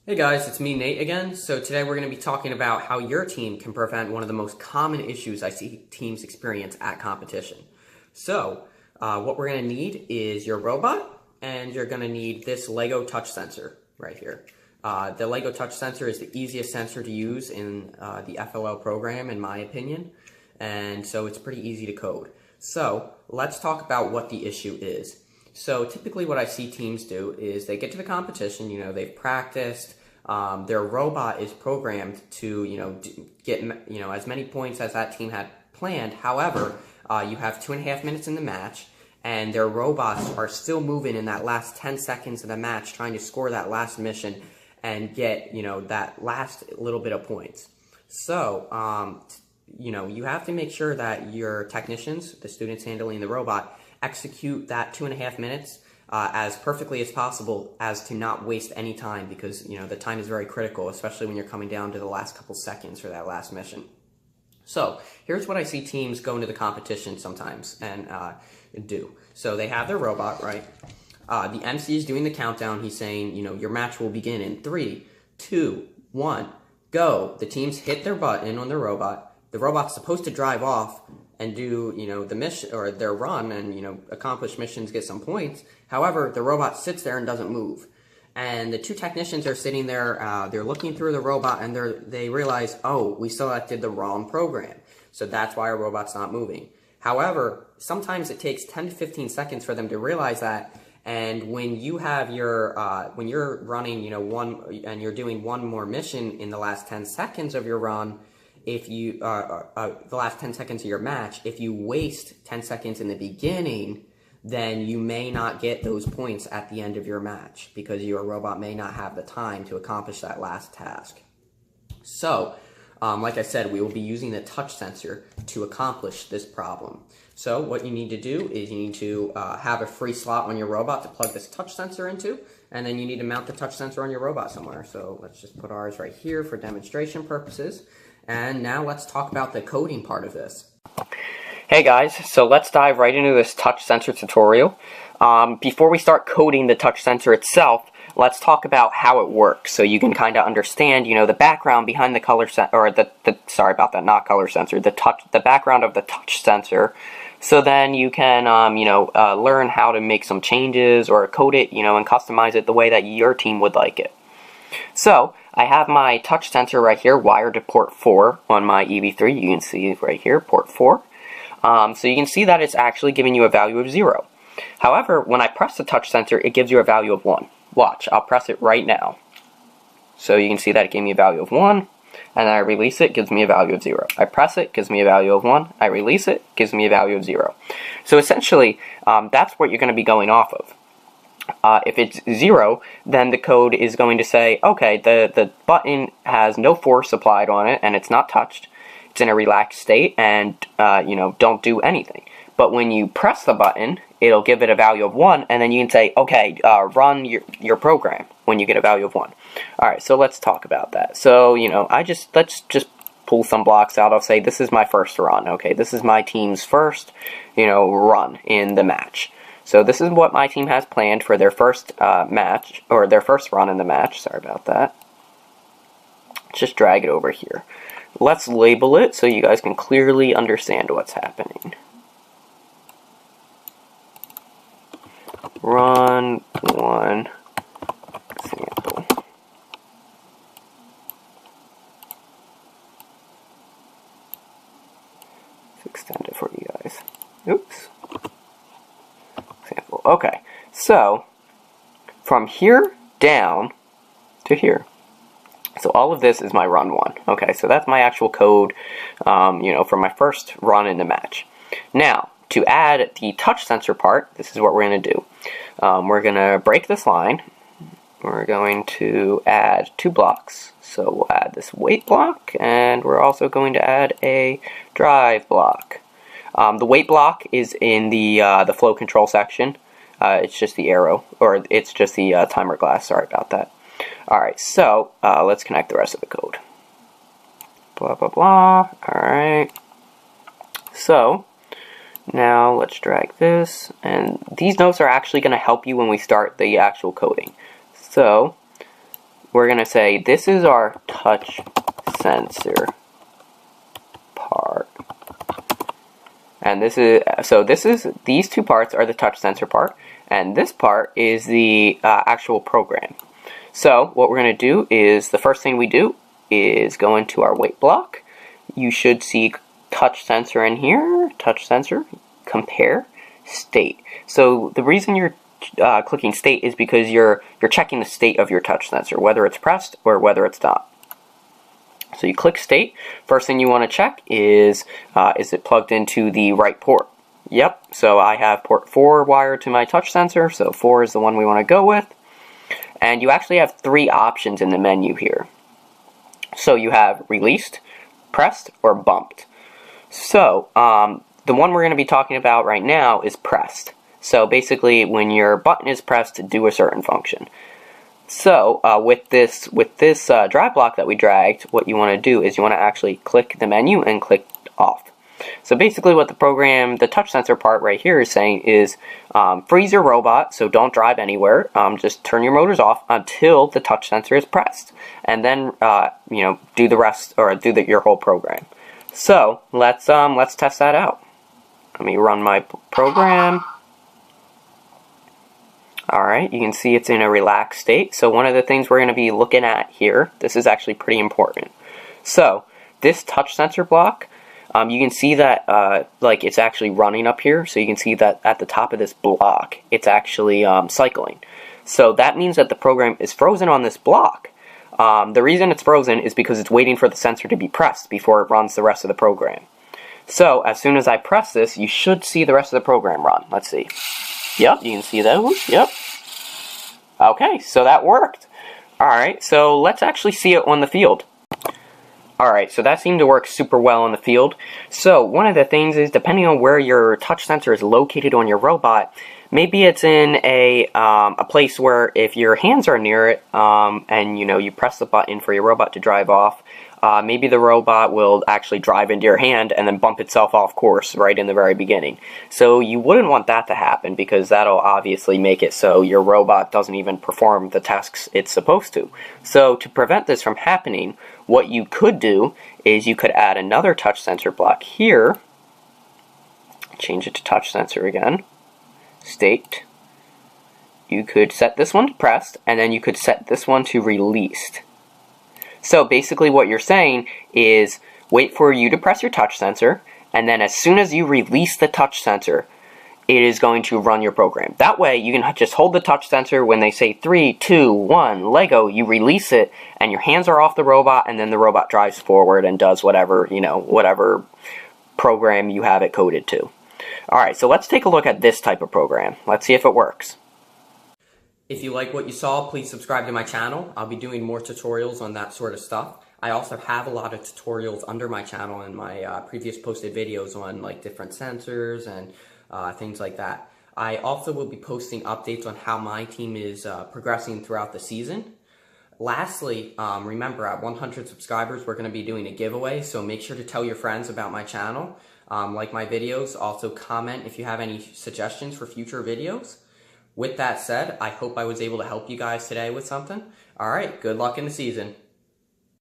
Hey guys, it's me, Nate, again. So today we're going to be talking about how your team can prevent one of the most common issues I see teams experience at competition. So, what we're going to need is your robot, and you're going to need this Lego touch sensor right here. The Lego touch sensor is the easiest sensor to use in the FLL program, in my opinion, and so it's pretty easy to code. So, let's talk about what the issue is. So typically what I see teams do is they get to the competition, they've practiced, their robot is programmed to, get, as many points as that team had planned. However, you have 2.5 minutes in the match, and their robots are still moving in that last 10 seconds of the match, trying to score that last mission and get, that last little bit of points. So, you have to make sure that your technicians, the students handling the robot, execute that 2.5 minutes as perfectly as possible, as to not waste any time, because the time is very critical, especially when you're coming down to the last couple seconds for that last mission. So here's what I see teams go into the competition sometimes and do. So they have their robot, right? The MC is doing the countdown. He's saying, your match will begin in 3, 2, 1, go. The teams hit their button on the robot. The robot's supposed to drive off and do, the mission or their run and, accomplish missions, get some points. However, the robot sits there and doesn't move. And the two technicians are sitting there, they're looking through the robot, and they realize, oh, we selected the wrong program. So that's why our robot's not moving. However, sometimes it takes 10 to 15 seconds for them to realize that. And when you have your, when you're running, and you're doing one more mission in the last 10 seconds of your run, if you, the last 10 seconds of your match, if you waste 10 seconds in the beginning, then you may not get those points at the end of your match, because your robot may not have the time to accomplish that last task. So, like I said, we will be using the touch sensor to accomplish this problem. So what you need to do is you need to have a free slot on your robot to plug this touch sensor into, and then you need to mount the touch sensor on your robot somewhere. So let's just put ours right here for demonstration purposes. And now let's talk about the coding part of this. Hey guys, so let's dive right into this touch sensor tutorial. Before we start coding the touch sensor itself, let's talk about how it works, so you can kind of understand, the background behind the color or sorry about that, not color sensor, the background of the touch sensor. So then you can, learn how to make some changes or code it, and customize it the way that your team would like it. So I have my touch sensor right here wired to port 4 on my EV3. You can see right here, port 4. So you can see that it's actually giving you a value of 0. However, when I press the touch sensor, it gives you a value of 1. Watch, I'll press it right now. So you can see that it gave me a value of 1, and then I release it, gives me a value of 0. I press it, gives me a value of 1. I release it, gives me a value of 0. So essentially, that's what you're going to be going off of. If it's 0, then the code is going to say, okay, the button has no force applied on it, and it's not touched. It's in a relaxed state, and, don't do anything. But when you press the button, it'll give it a value of 1, and then you can say, okay, run your program when you get a value of 1. Alright, so let's talk about that. So, let's just pull some blocks out. I'll say, this is my first run, okay? This is my team's first, run in the match. So this is what my team has planned for their first match, or their first run in the match. Sorry about that. Let's just drag it over here. Let's label it so you guys can clearly understand what's happening. Run 1 sample. Let's extend it for you guys. Oops. Example. Okay, so from here down to here. So all of this is my run 1. Okay, so that's my actual code, for my first run in the match. Now, to add the touch sensor part, this is what we're going to do. We're going to break this line. We're going to add 2 blocks. So we'll add this wait block, and we're also going to add a drive block. The wait block is in the flow control section. It's just the arrow, or it's just the timer glass. Sorry about that. Alright, so let's connect the rest of the code. Blah, blah, blah. Alright. So, now let's drag this. And these notes are actually going to help you when we start the actual coding. So, we're going to say this is our touch sensor part. And these two parts are the touch sensor part, and this part is the actual program. So what we're going to do is, the first thing we do is go into our wait block. You should see touch sensor in here, touch sensor, compare, state. So the reason you're clicking state is because you're checking the state of your touch sensor, whether it's pressed or whether it's not. So you click state. First thing you want to check is it plugged into the right port? Yep, so I have port 4 wired to my touch sensor, so 4 is the one we want to go with. And you actually have 3 options in the menu here. So you have released, pressed, or bumped. So the one we're going to be talking about right now is pressed. So basically when your button is pressed to do a certain function. So with this drive block that we dragged, what you want to do is you want to actually click the menu and click off. So basically what the touch sensor part right here is saying is freeze your robot, so don't drive anywhere. Just turn your motors off until the touch sensor is pressed, and then do the rest, or do your whole program. So let's test that out. Let me run my program. Alright, you can see it's in a relaxed state. So one of the things we're going to be looking at here, this is actually pretty important. So this touch sensor block, you can see that like it's actually running up here. So you can see that at the top of this block, it's actually cycling. So that means that the program is frozen on this block. The reason it's frozen is because it's waiting for the sensor to be pressed before it runs the rest of the program. So as soon as I press this, you should see the rest of the program run. Let's see. Yep, you can see those. Yep. Okay, so that worked. Alright, so let's actually see it on the field. Alright, so that seemed to work super well in the field. So one of the things is, depending on where your touch sensor is located on your robot, maybe it's in a place where if your hands are near it, and you press the button for your robot to drive off, maybe the robot will actually drive into your hand and then bump itself off course right in the very beginning. So you wouldn't want that to happen, because that'll obviously make it so your robot doesn't even perform the tasks it's supposed to. So to prevent this from happening, what you could do is you could add another touch sensor block here, change it to touch sensor again, state. You could set this one to pressed, and then you could set this one to released. So basically what you're saying is wait for you to press your touch sensor, and then as soon as you release the touch sensor, it is going to run your program. That way you can just hold the touch sensor. When they say 3, 2, 1, Lego, you release it, and your hands are off the robot, and then the robot drives forward and does whatever, whatever program you have it coded to. Alright, so let's take a look at this type of program. Let's see if it works. If you like what you saw, please subscribe to my channel. I'll be doing more tutorials on that sort of stuff. I also have a lot of tutorials under my channel in my previous posted videos on like different sensors and things like that. I also will be posting updates on how my team is progressing throughout the season. Lastly, remember, at 100 subscribers, we're going to be doing a giveaway, so make sure to tell your friends about my channel. Like my videos. Also comment if you have any suggestions for future videos. With that said, I hope I was able to help you guys today with something. Alright, good luck in the season.